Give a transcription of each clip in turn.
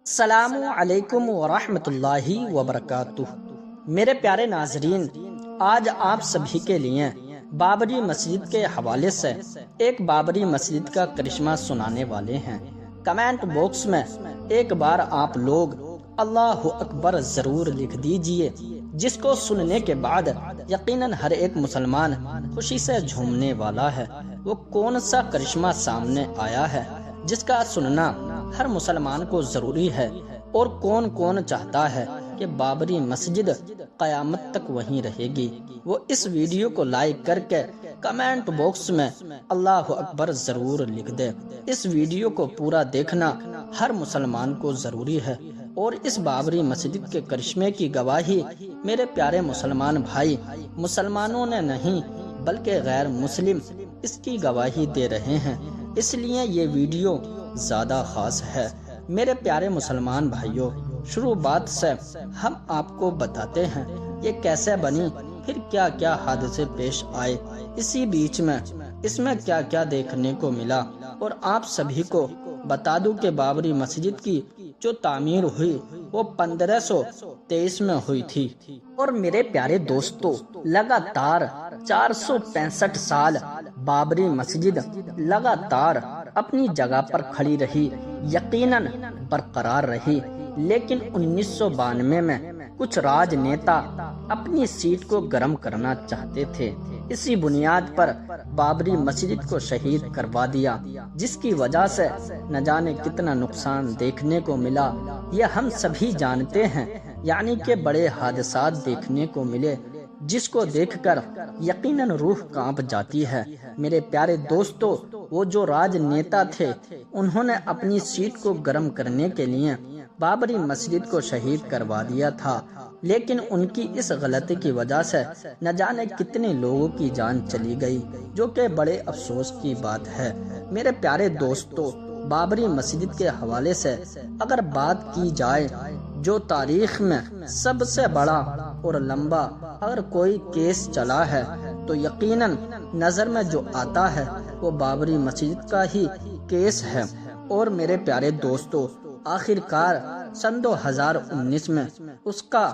السلام علیکم ورحمۃ اللہ وبرکاتہ۔ میرے پیارے ناظرین، آج آپ سبھی کے لیے بابری مسجد کے حوالے سے ایک بابری مسجد کا کرشمہ سنانے والے ہیں۔ کمنٹ باکس میں ایک بار آپ لوگ اللہ اکبر ضرور لکھ دیجئے، جس کو سننے کے بعد یقیناً ہر ایک مسلمان خوشی سے جھومنے والا ہے۔ وہ کون سا کرشمہ سامنے آیا ہے جس کا سننا ہر مسلمان کو ضروری ہے، اور کون کون چاہتا ہے کہ بابری مسجد قیامت تک وہیں رہے گی؟ وہ اس ویڈیو کو لائک کر کے کمنٹ باکس میں اللہ اکبر ضرور لکھ دے۔ اس ویڈیو کو پورا دیکھنا ہر مسلمان کو ضروری ہے، اور اس بابری مسجد کے کرشمے کی گواہی میرے پیارے مسلمان بھائی، مسلمانوں نے نہیں بلکہ غیر مسلم اس کی گواہی دے رہے ہیں، اس لیے یہ ویڈیو زیادہ خاص ہے۔ میرے پیارے مسلمان بھائیوں، شروع بات سے ہم آپ کو بتاتے ہیں یہ کیسے بنی، پھر کیا کیا حادثے پیش آئے، اسی بیچ میں اس میں کیا کیا دیکھنے کو ملا، اور آپ سبھی کو بتا دوں کہ بابری مسجد کی جو تعمیر ہوئی وہ 1523 میں ہوئی تھی، اور میرے پیارے دوستو لگاتار 465 سال بابری مسجد لگاتار اپنی جگہ پر کھڑی رہی، یقیناً برقرار رہی۔ لیکن 1992 میں کچھ راج نیتا اپنی سیٹ کو گرم کرنا چاہتے تھے، اسی بنیاد پر بابری مسجد کو شہید کروا دیا، جس کی وجہ سے نہ جانے کتنا نقصان دیکھنے کو ملا، یہ ہم سبھی جانتے ہیں۔ یعنی کہ بڑے حادثات دیکھنے کو ملے جس کو دیکھ کر یقیناً روح کانپ جاتی ہے۔ میرے پیارے دوستو، وہ جو راج نیتا تھے انہوں نے اپنی سیٹ کو گرم کرنے کے لیے بابری مسجد کو شہید کروا دیا تھا، لیکن ان کی اس غلطی کی وجہ سے نہ جانے کتنے لوگوں کی جان چلی گئی، جو کہ بڑے افسوس کی بات ہے۔ میرے پیارے دوستو، بابری مسجد کے حوالے سے اگر بات کی جائے، جو تاریخ میں سب سے بڑا اور لمبا اگر کوئی کیس چلا ہے تو یقیناً نظر میں جو آتا ہے وہ بابری مسجد کا ہی کیس ہے۔ اور میرے پیارے دوستو، آخر کار سن 2019 میں اس کا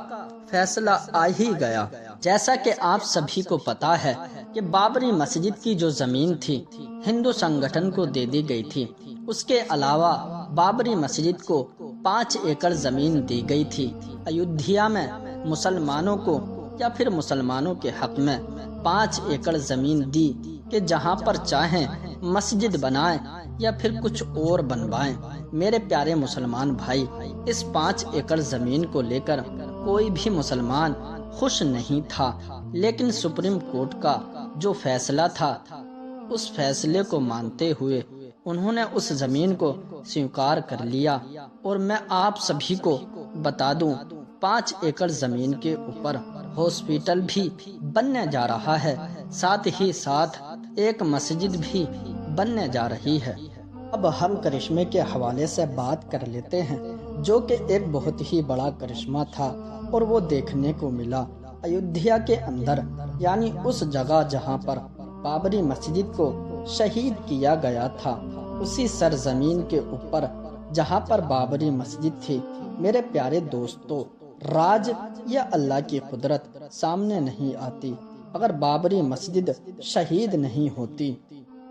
فیصلہ آ ہی گیا۔ جیسا کہ آپ سبھی کو پتا ہے کہ بابری مسجد کی جو زمین تھی ہندو سنگٹھن کو دے دی گئی تھی، اس کے علاوہ بابری مسجد کو 5 ایکڑ زمین دی گئی تھی۔ ایودھیا میں مسلمانوں کو یا پھر مسلمانوں کے حق میں 5 ایکڑ زمین دی کہ جہاں پر چاہیں مسجد بنائیں یا پھر کچھ اور بنوائیں۔ میرے پیارے مسلمان بھائی، اس 5 ایکڑ زمین کو لے کر کوئی بھی مسلمان خوش نہیں تھا، لیکن سپریم کورٹ کا جو فیصلہ تھا اس فیصلے کو مانتے ہوئے انہوں نے اس زمین کو سویکار کر لیا۔ اور میں آپ سبھی کو بتا دوں 5 ایکڑ زمین کے اوپر ہاسپٹل بھی بننے جا رہا ہے، ساتھ ہی ساتھ ایک مسجد بھی بننے جا رہی ہے۔ اب ہم کرشمے کے حوالے سے بات کر لیتے ہیں، جو کہ ایک بہت ہی بڑا کرشمہ تھا، اور وہ دیکھنے کو ملا ایودھیا کے اندر، یعنی اس جگہ جہاں پر بابری مسجد کو شہید کیا گیا تھا، اسی سرزمین کے اوپر جہاں پر بابری مسجد تھی۔ میرے پیارے دوستو، راج یا اللہ کی قدرت سامنے نہیں آتی اگر بابری مسجد شہید نہیں ہوتی۔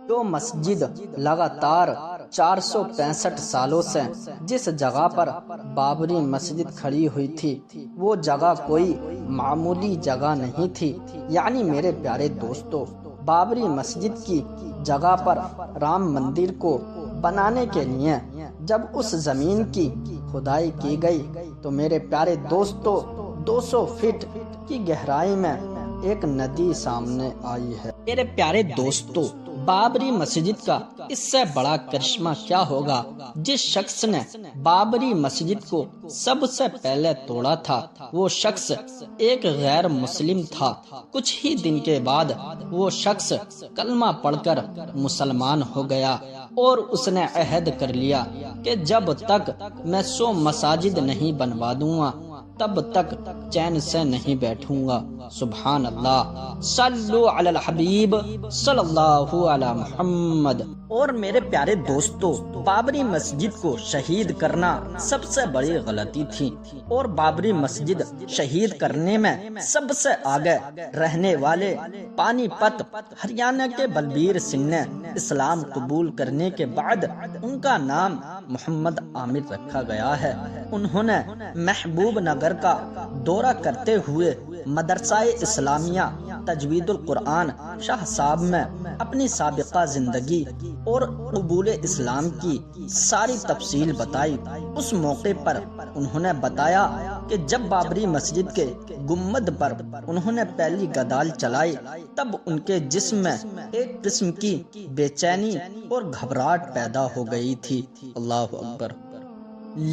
جو مسجد لگاتار 465 سالوں سے جس جگہ پر بابری مسجد کھڑی ہوئی تھی وہ جگہ کوئی معمولی جگہ نہیں تھی۔ یعنی میرے پیارے دوستو، بابری مسجد کی جگہ پر رام مندر کو بنانے کے لیے جب اس زمین کی کھدائی کی گئی تو میرے پیارے دوستو 200 فٹ کی گہرائی میں ایک ندی سامنے آئی ہے۔ میرے پیارے دوستو، بابری مسجد کا اس سے بڑا کرشمہ کیا ہوگا؟ جس شخص نے بابری مسجد کو سب سے پہلے توڑا تھا وہ شخص ایک غیر مسلم تھا۔ کچھ ہی دن کے بعد وہ شخص کلمہ پڑھ کر مسلمان ہو گیا، اور اس نے عہد کر لیا کہ جب تک میں 100 مساجد نہیں بنوا دوں گا تب تک چین سے نہیں بیٹھوں گا۔ سبحان اللہ، صلو علی الحبیب صلی اللہ علی محمد۔ اور میرے پیارے دوستو، بابری مسجد کو شہید کرنا سب سے بڑی غلطی تھی، اور بابری مسجد شہید کرنے میں سب سے آگے رہنے والے پانی پت ہریانہ کے بلبیر سنگھ نے اسلام قبول کرنے کے بعد ان کا نام محمد عامر رکھا گیا ہے۔ انہوں نے محبوب نگر کا دورہ کرتے ہوئے مدرسہ اسلامیہ تجوید القرآن شاہ صاحب میں اپنی سابقہ زندگی اور قبول اسلام کی ساری تفصیل بتائی۔ اس موقع پر انہوں نے بتایا کہ جب بابری مسجد کے گنبد پر انہوں نے پہلی گدال چلائی، تب ان کے جسم میں ایک قسم کی بے چینی اور گھبراہٹ پیدا ہو گئی تھی۔ اللہ اکبر۔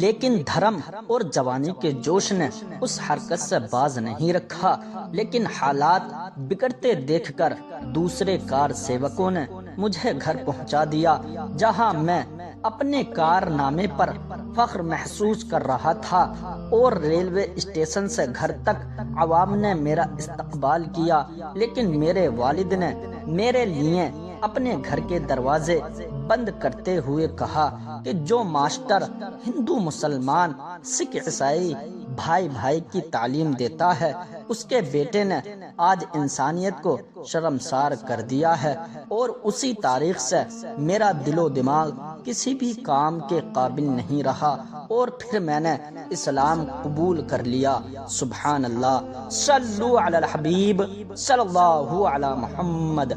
لیکن دھرم اور جوانی کے جوش نے اس حرکت سے باز نہیں رکھا، لیکن حالات بگڑتے دیکھ کر دوسرے کار سیوکوں نے مجھے گھر پہنچا دیا، جہاں میں اپنے کارنامے پر فخر محسوس کر رہا تھا، اور ریلوے اسٹیشن سے گھر تک عوام نے میرا استقبال کیا۔ لیکن میرے والد نے میرے لیے اپنے گھر کے دروازے بند کرتے ہوئے کہا کہ جو ماسٹر ہندو مسلمان سکھ عیسائی بھائی بھائی کی تعلیم دیتا ہے، اس کے بیٹے نے آج انسانیت کو شرمسار کر دیا ہے، اور اسی تاریخ سے میرا دل و دماغ کسی بھی کام کے قابل نہیں رہا، اور پھر میں نے اسلام قبول کر لیا۔ سبحان اللہ، صلو علی الحبیب صلی اللہ علی محمد۔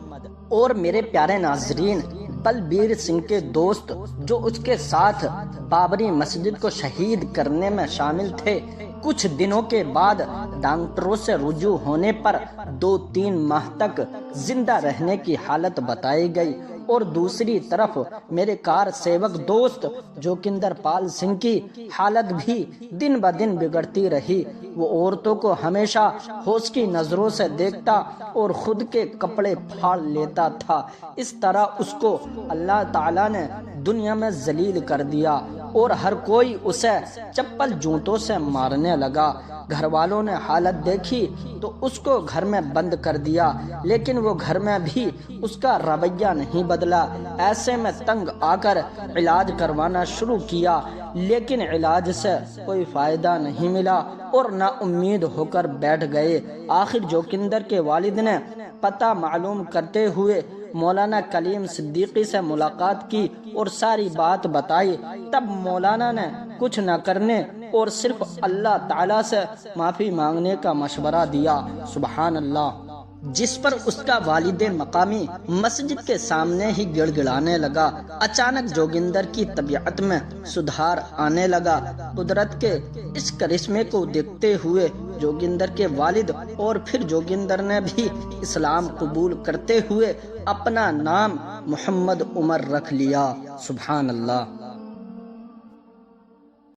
اور میرے پیارے ناظرین، بلبیر سنگھ کے دوست جو اس کے ساتھ بابری مسجد کو شہید کرنے میں شامل تھے، کچھ دنوں کے بعد ڈاکٹروں سے رجوع ہونے پر 2-3 ماہ تک زندہ رہنے کی حالت بتائی گئی، اور دوسری طرف میرے کار سیوک دوست جوگندر پال سنگھ کی حالت بھی دن بدن بگڑتی رہی۔ وہ عورتوں کو ہمیشہ ہوش کی نظروں سے دیکھتا اور خود کے کپڑے پھاڑ لیتا تھا۔ اس طرح اس کو اللہ تعالیٰ نے دنیا میں ذلیل کر دیا، اور ہر کوئی اسے چپل جوتوں سے مارنے لگا۔ گھر والوں نے حالت دیکھی تو اس کو گھر میں بند کر دیا، لیکن وہ گھر میں بھی اس کا رویہ نہیں بدلا۔ ایسے میں تنگ آ کر علاج کروانا شروع کیا، لیکن علاج سے کوئی فائدہ نہیں ملا، اور نا امید ہو کر بیٹھ گئے۔ آخر جوگندر کے والد نے پتہ معلوم کرتے ہوئے مولانا کلیم صدیقی سے ملاقات کی اور ساری بات بتائی۔ تب مولانا نے کچھ نہ کرنے اور صرف اللہ تعالیٰ سے معافی مانگنے کا مشورہ دیا۔ سبحان اللہ۔ جس پر اس کا والد مقامی مسجد کے سامنے ہی گڑ گڑانے لگا۔ اچانک جوگندر کی طبیعت میں سدھار آنے لگا۔ قدرت کے اس کرشمے کو دیکھتے ہوئے جوگندر کے والد اور پھر جوگندر نے بھی اسلام قبول کرتے ہوئے اپنا نام محمد عمر رکھ لیا۔ سبحان اللہ۔